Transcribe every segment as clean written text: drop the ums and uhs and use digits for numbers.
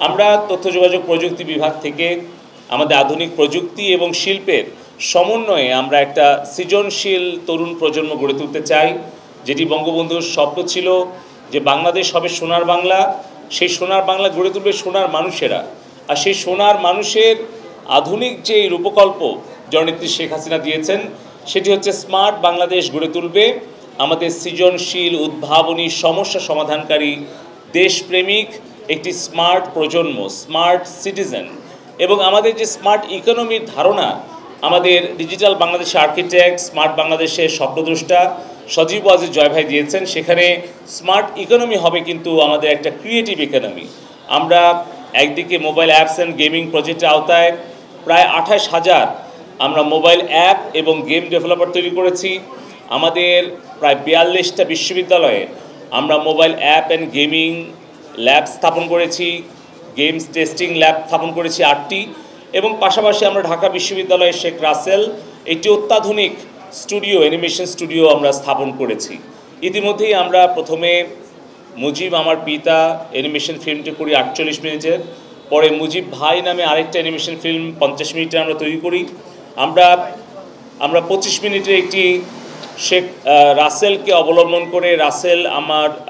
আমরা তথ্য যোগাযোগ প্রযুক্তি বিভাগ থেকে আমাদের আধুনিক প্রযুক্তি এবং শিল্পের সমন্বয়ে আমরা একটা সৃজনশীল তরুণ প্রজন্ম গড়ে তুলতে চাই, যেটি বঙ্গবন্ধুর স্বপ্ন ছিল যে বাংলাদেশ হবে সোনার বাংলা। সেই সোনার বাংলা গড়ে তুলবে সোনার মানুষেরা, আর সেই সোনার মানুষের আধুনিক যে রূপকল্প জননেত্রী শেখ হাসিনা দিয়েছেন সেটি হচ্ছে স্মার্ট বাংলাদেশ গড়ে তুলবে আমাদের সৃজনশীল, উদ্ভাবনী, সমস্যা সমাধানকারী, দেশপ্রেমিক একটি স্মার্ট প্রজন্ম, স্মার্ট সিটিজেন। এবং আমাদের যে স্মার্ট ইকোনমির ধারণা, আমাদের ডিজিটাল বাংলাদেশের আর্কিটেক্ট, স্মার্ট বাংলাদেশের স্বপ্নদ্রষ্টা সজীব ওয়াজির জয় ভাই দিয়েছেন, সেখানে স্মার্ট ইকোনমি হবে কিন্তু আমাদের একটা ক্রিয়েটিভ ইকোনমি। আমরা একদিকে মোবাইল অ্যাপস অ্যান্ড গেমিং প্রজেক্টের আওতায় প্রায় 28,000 আমরা মোবাইল অ্যাপ এবং গেম ডেভেলপার তৈরি করেছি। আমাদের প্রায় 42টা বিশ্ববিদ্যালয়ে আমরা mobile app and gaming lab স্থাপন করেছি, গেমস টেস্টিং ল্যাব স্থাপন করেছি 8টি, এবং পাশাপাশি আমরা ঢাকা বিশ্ববিদ্যালয়ে শেখ রাসেল একটি অত্যাধুনিক স্টুডিও, অ্যানিমেশন স্টুডিও আমরা স্থাপন করেছি। ইতিমধ্যেই আমরা প্রথমে মুজিব আমার পিতা অ্যানিমেশন ফিল্মটি করি 48 মিনিটের, পরে মুজিব ভাই নামে আরেকটা অ্যানিমেশন ফিল্ম 50 মিনিটে আমরা তৈরি করি। আমরা 25 মিনিটের একটি শেখ রাসেলকে অবলম্বন করে রাসেল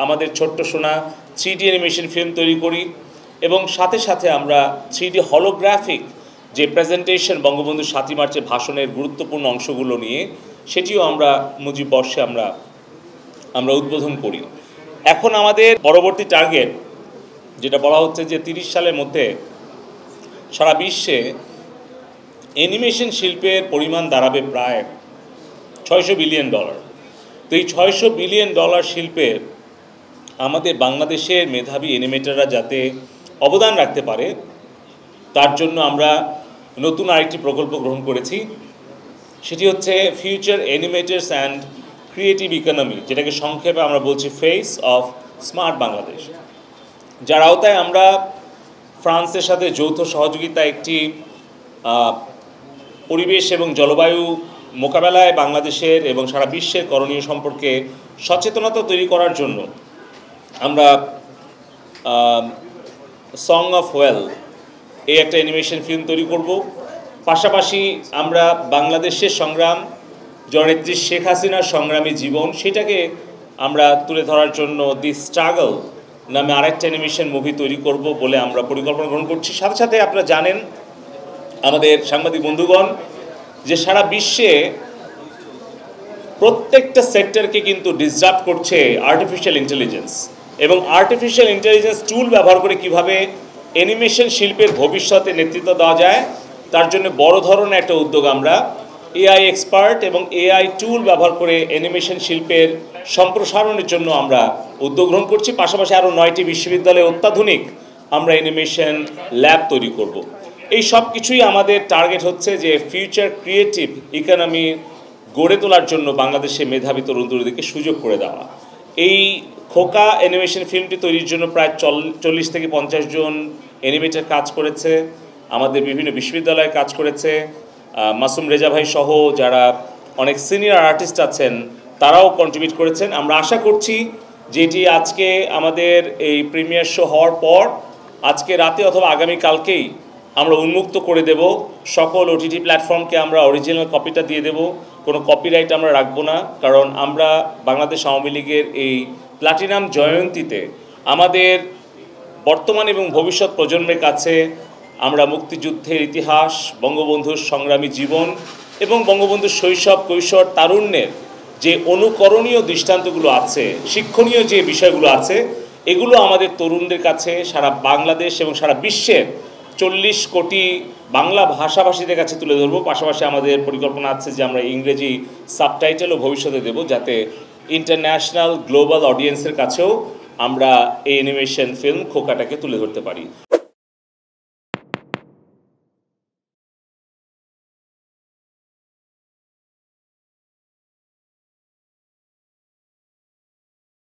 আমাদের ছোট্ট সোনা 3D অ্যানিমেশন ফিল্ম তৈরি করি, এবং সাথে সাথে আমরা 3D হলোগ্রাফিক যে প্রেজেন্টেশন বঙ্গবন্ধু 7ই মার্চের ভাষণের গুরুত্বপূর্ণ অংশগুলো নিয়ে সেটিও আমরা মুজিব বর্ষে আমরা উদ্বোধন করি। এখন আমাদের পরবর্তী টার্গেট যেটা বলা হচ্ছে যে 30 সালের মধ্যে সারা বিশ্বে অ্যানিমেশন শিল্পের পরিমাণ দাঁড়াবে প্রায় $600 বিলিয়ন। তো এই $600 বিলিয়ন শিল্পের আমাদের বাংলাদেশের মেধাবী অ্যানিমেটররা যাতে অবদান রাখতে পারে, তার জন্য আমরা নতুন আরেকটি প্রকল্প গ্রহণ করেছি। সেটি হচ্ছে ফিউচার অ্যানিমেটার্স অ্যান্ড ক্রিয়েটিভ ইকোনমি, যেটাকে সংক্ষেপে আমরা বলছি ফেস অফ স্মার্ট বাংলাদেশ, যার আওতায় আমরা ফ্রান্সের সাথে যৌথ সহযোগিতা একটি পরিবেশ এবং জলবায়ু মোকাবেলায় বাংলাদেশের এবং সারা বিশ্বের করণীয় সম্পর্কে সচেতনতা তৈরি করার জন্য আমরা সং অফ ওয়েল এই একটা অ্যানিমেশন ফিল্ম তৈরি করব। পাশাপাশি আমরা বাংলাদেশের সংগ্রাম, জননেত্রী শেখ হাসিনার সংগ্রামী জীবন, সেটাকে আমরা তুলে ধরার জন্য দি স্ট্রাগল নামে আরেকটা অ্যানিমেশন মুভি তৈরি করব বলে আমরা পরিকল্পনা গ্রহণ করছি। সাথে সাথে আপনারা জানেন আমাদের সাংবাদিক বন্ধুগণ যে সারা বিশ্বে প্রত্যেকটা সেক্টরকে কিন্তু ডিসরাপ্ট করছে আর্টিফিশিয়াল ইন্টেলিজেন্স, এবং আর্টিফিশিয়াল ইন্টেলিজেন্স টুল ব্যবহার করে কিভাবে অ্যানিমেশন শিল্পের ভবিষ্যতে নেতৃত্ব দেওয়া যায়, তার জন্য বড় ধরনের একটা উদ্যোগ আমরা এআই এক্সপার্ট এবং এআই টুল ব্যবহার করে অ্যানিমেশন শিল্পের সম্প্রসারণের জন্য আমরা উদ্যোগ গ্রহণ করছি। পাশাপাশি আরও 9টি বিশ্ববিদ্যালয়ে অত্যাধুনিক আমরা অ্যানিমেশন ল্যাব তৈরি করব। এই সব কিছুই আমাদের টার্গেট হচ্ছে যে ফিউচার ক্রিয়েটিভ ইকোনমি গড়ে তোলার জন্য বাংলাদেশে মেধাবী তরুণদেরকে সুযোগ করে দেওয়া। এই খোকা অ্যানিমেশন ফিল্মটি তৈরির জন্য প্রায় 40 থেকে 50 জন অ্যানিমেটর কাজ করেছে, আমাদের বিভিন্ন বিশ্ববিদ্যালয়ে কাজ করেছে, মাসুম রেজা ভাই সহ যারা অনেক সিনিয়র আর্টিস্ট আছেন তারাও কন্ট্রিবিউট করেছেন। আমরা আশা করছি যে এটি আজকে আমাদের এই প্রিমিয়ার শো হওয়ার পর আজকে রাতে অথবা আগামীকালকেই আমরা উন্মুক্ত করে দেব। সকল ওটিটি প্ল্যাটফর্মকে আমরা অরিজিনাল কপিটা দিয়ে দেব, কোনো কপিরাইট আমরা রাখবো না, কারণ আমরা বাংলাদেশ আওয়ামী লীগের এই প্লাটিনাম জয়ন্তীতে আমাদের বর্তমান এবং ভবিষ্যৎ প্রজন্মের কাছে আমরা মুক্তিযুদ্ধের ইতিহাস, বঙ্গবন্ধুর সংগ্রামী জীবন এবং বঙ্গবন্ধুর শৈশব, কৈশোর, তারুণ্যের যে অনুকরণীয় দৃষ্টান্তগুলো আছে, শিক্ষণীয় যে বিষয়গুলো আছে, এগুলো আমাদের তরুণদের কাছে সারা বাংলাদেশ এবং সারা বিশ্বের 40 কোটি বাংলা ভাষাভাষীদের কাছে তুলে ধরবো। পাশাপাশি আমাদের পরিকল্পনা আছে যে আমরা ইংরেজি সাবটাইটেলও ভবিষ্যতে দেব, যাতে ইন্টারন্যাশনাল গ্লোবাল অডিয়েন্সের কাছেও আমরা এই অ্যানিমেশন ফিল্ম খোকাটাকে তুলে ধরতে পারি।